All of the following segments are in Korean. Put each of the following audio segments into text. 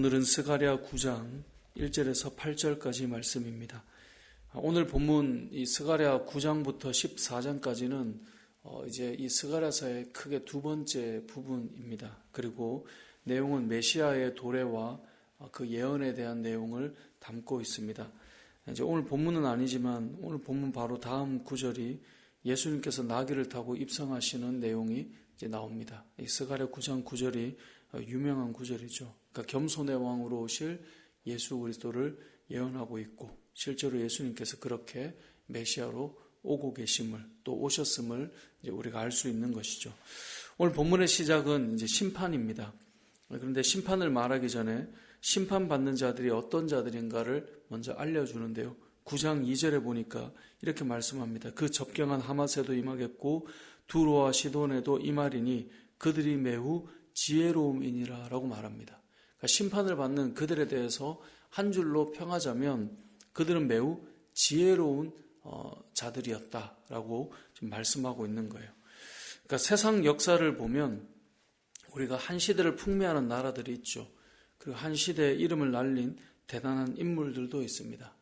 오늘은 스가랴 9장 1절에서 8절까지 말씀입니다. 오늘 본문 이 스가랴 9장부터 14장까지는 이제 이 스가랴서의 크게 두 번째 부분입니다. 그리고 내용은 메시아의 도래와 그 예언에 대한 내용을 담고 있습니다. 이제 오늘 본문은 아니지만 오늘 본문 바로 다음 구절이 예수님께서 나귀를 타고 입성하시는 내용이 이제 나옵니다. 이 스가랴 9장 9절이 유명한 구절이죠. 그러니까 겸손의 왕으로 오실 예수 그리스도를 예언하고 있고 실제로 예수님께서 그렇게 메시아로 오고 계심을 또 오셨음을 이제 우리가 알 수 있는 것이죠. 오늘 본문의 시작은 이제 심판입니다. 그런데 심판을 말하기 전에 심판받는 자들이 어떤 자들인가를 먼저 알려주는데요. 9장 2절에 보니까 이렇게 말씀합니다. 그 접경한 하맛에도 임하겠고 두로와 시돈에도 임하리니 그들이 매우 지혜로움이니라 라고 말합니다. 그러니까 심판을 받는 그들에 대해서 한 줄로 평하자면 그들은 매우 지혜로운 자들이었다라고 지금 말씀하고 있는 거예요. 그러니까 세상 역사를 보면 우리가 한 시대를 풍미하는 나라들이 있죠. 그리고 한 시대의 이름을 날린 대단한 인물들도 있습니다.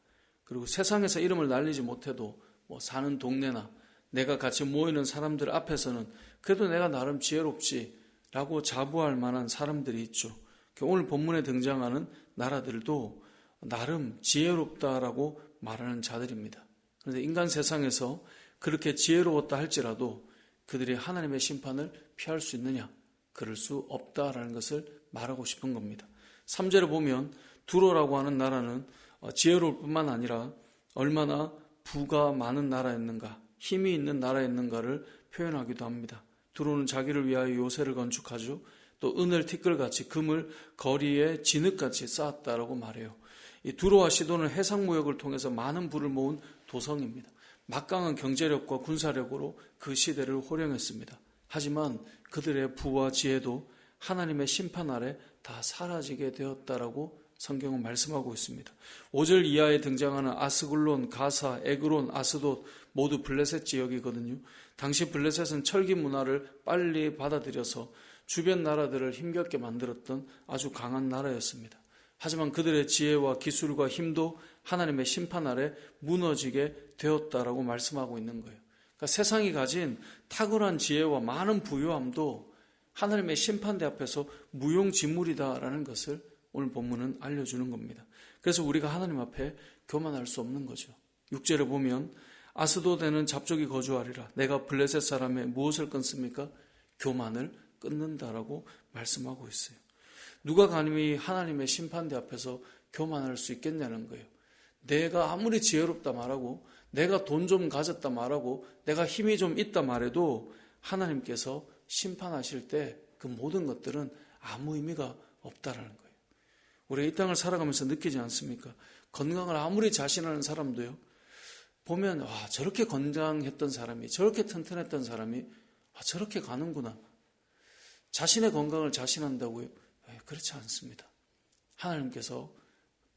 그리고 세상에서 이름을 날리지 못해도 사는 동네나 내가 같이 모이는 사람들 앞에서는 그래도 내가 나름 지혜롭지라고 자부할 만한 사람들이 있죠. 오늘 본문에 등장하는 나라들도 나름 지혜롭다라고 말하는 자들입니다. 그런데 인간 세상에서 그렇게 지혜로웠다 할지라도 그들이 하나님의 심판을 피할 수 있느냐? 그럴 수 없다라는 것을 말하고 싶은 겁니다. 3절에 보면 두로라고 하는 나라는 지혜로울 뿐만 아니라 얼마나 부가 많은 나라였는가, 힘이 있는 나라였는가를 표현하기도 합니다. 두로는 자기를 위하여 요새를 건축하죠. 또 은을 티끌같이 금을 거리에 진흙같이 쌓았다라고 말해요. 이 두로와 시돈은 해상무역을 통해서 많은 부를 모은 도성입니다. 막강한 경제력과 군사력으로 그 시대를 호령했습니다. 하지만 그들의 부와 지혜도 하나님의 심판 아래 다 사라지게 되었다라고 성경은 말씀하고 있습니다. 5절 이하에 등장하는 아스글론, 가사, 에그론, 아스돗 모두 블레셋 지역이거든요. 당시 블레셋은 철기 문화를 빨리 받아들여서 주변 나라들을 힘겹게 만들었던 아주 강한 나라였습니다. 하지만 그들의 지혜와 기술과 힘도 하나님의 심판 아래 무너지게 되었다라고 말씀하고 있는 거예요. 그러니까 세상이 가진 탁월한 지혜와 많은 부유함도 하나님의 심판대 앞에서 무용지물이다라는 것을 오늘 본문은 알려주는 겁니다. 그래서 우리가 하나님 앞에 교만할 수 없는 거죠. 6절에 보면 아스돗에는 잡족이 거주하리라. 내가 블레셋 사람의 무엇을 끊습니까? 교만을 끊는다라고 말씀하고 있어요. 누가 감히 하나님의 심판대 앞에서 교만할 수 있겠냐는 거예요. 내가 아무리 지혜롭다 말하고 내가 돈 좀 가졌다 말하고 내가 힘이 좀 있다 말해도 하나님께서 심판하실 때 그 모든 것들은 아무 의미가 없다라는 거예요. 우리가 이 땅을 살아가면서 느끼지 않습니까? 건강을 아무리 자신하는 사람도요. 보면 저렇게 건강했던 사람이 저렇게 튼튼했던 사람이 저렇게 가는구나. 자신의 건강을 자신한다고요? 그렇지 않습니다. 하나님께서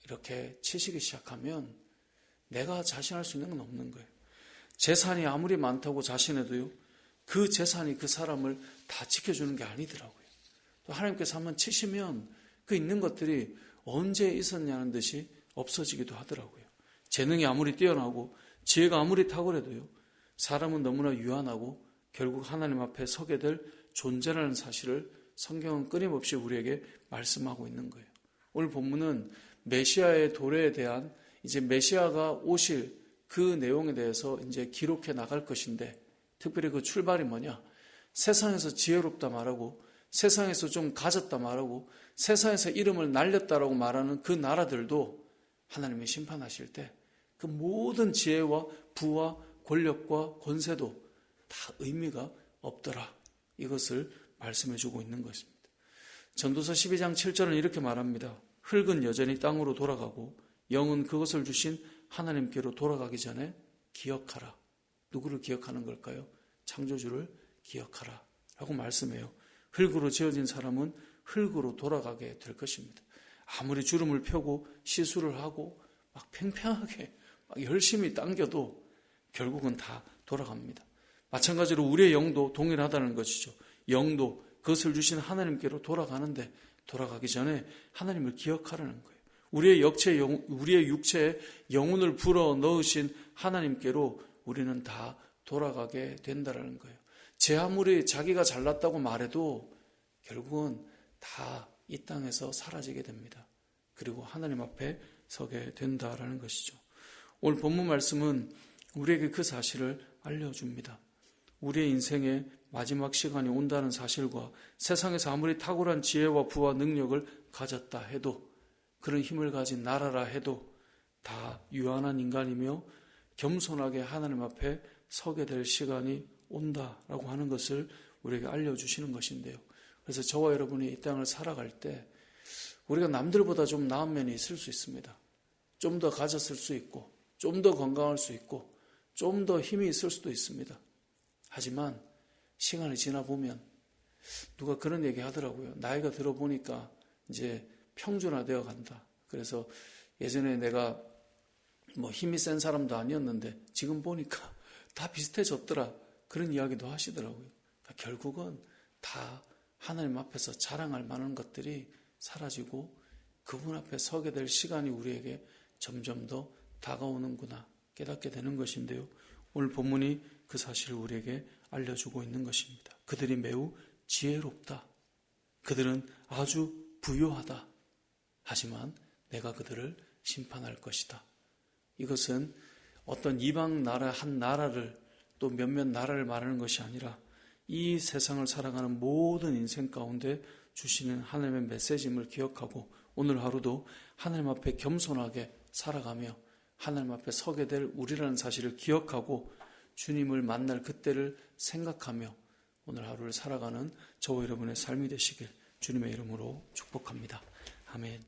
이렇게 치시기 시작하면 내가 자신할 수 있는 건 없는 거예요. 재산이 아무리 많다고 자신해도요. 그 재산이 그 사람을 다 지켜주는 게 아니더라고요. 또 하나님께서 한번 치시면 그 있는 것들이 언제 있었냐는 듯이 없어지기도 하더라고요. 재능이 아무리 뛰어나고 지혜가 아무리 탁월해도요. 사람은 너무나 유한하고 결국 하나님 앞에 서게 될 존재라는 사실을 성경은 끊임없이 우리에게 말씀하고 있는 거예요. 오늘 본문은 메시아의 도래에 대한 이제 메시아가 오실 그 내용에 대해서 이제 기록해 나갈 것인데 특별히 그 출발이 뭐냐? 세상에서 지혜롭다 말하고 세상에서 좀 가졌다 말하고 세상에서 이름을 날렸다라고 말하는 그 나라들도 하나님이 심판하실 때 그 모든 지혜와 부와 권력과 권세도 다 의미가 없더라. 이것을 말씀해 주고 있는 것입니다. 전도서 12장 7절은 이렇게 말합니다. 흙은 여전히 땅으로 돌아가고 영은 그것을 주신 하나님께로 돌아가기 전에 기억하라. 누구를 기억하는 걸까요? 창조주를 기억하라 라고 말씀해요. 흙으로 지어진 사람은 흙으로 돌아가게 될 것입니다. 아무리 주름을 펴고 시술을 하고 막 팽팽하게 막 열심히 당겨도 결국은 다 돌아갑니다. 마찬가지로 우리의 영도 동일하다는 것이죠. 영도 그것을 주신 하나님께로 돌아가는데 돌아가기 전에 하나님을 기억하라는 거예요. 우리의 육체에 영혼을 불어 넣으신 하나님께로 우리는 다 돌아가게 된다는 거예요. 제 아무리 자기가 잘났다고 말해도 결국은 다 이 땅에서 사라지게 됩니다. 그리고 하나님 앞에 서게 된다라는 것이죠. 오늘 본문 말씀은 우리에게 그 사실을 알려줍니다. 우리의 인생의 마지막 시간이 온다는 사실과 세상에서 아무리 탁월한 지혜와 부와 능력을 가졌다 해도, 그런 힘을 가진 나라라 해도 다 유한한 인간이며 겸손하게 하나님 앞에 서게 될 시간이 온다라고 하는 것을 우리에게 알려주시는 것인데요. 그래서 저와 여러분이 이 땅을 살아갈 때 우리가 남들보다 좀 나은 면이 있을 수 있습니다. 좀 더 가졌을 수 있고, 좀 더 건강할 수 있고, 좀 더 힘이 있을 수도 있습니다. 하지만 시간이 지나 보면 누가 그런 얘기 하더라고요. 나이가 들어보니까 이제 평준화되어 간다. 그래서 예전에 내가 힘이 센 사람도 아니었는데 지금 보니까 다 비슷해졌더라. 그런 이야기도 하시더라고요. 그러니까 결국은 다 하나님 앞에서 자랑할 만한 것들이 사라지고 그분 앞에 서게 될 시간이 우리에게 점점 더 다가오는구나 깨닫게 되는 것인데요. 오늘 본문이 그 사실을 우리에게 알려주고 있는 것입니다. 그들이 매우 지혜롭다. 그들은 아주 부유하다. 하지만 내가 그들을 심판할 것이다. 이것은 어떤 이방 나라 한 나라를 또 몇몇 나라를 말하는 것이 아니라 이 세상을 살아가는 모든 인생 가운데 주시는 하나님의 메시지임을 기억하고 오늘 하루도 하나님 앞에 겸손하게 살아가며 하나님 앞에 서게 될 우리라는 사실을 기억하고 주님을 만날 그때를 생각하며 오늘 하루를 살아가는 저와 여러분의 삶이 되시길 주님의 이름으로 축복합니다. 아멘.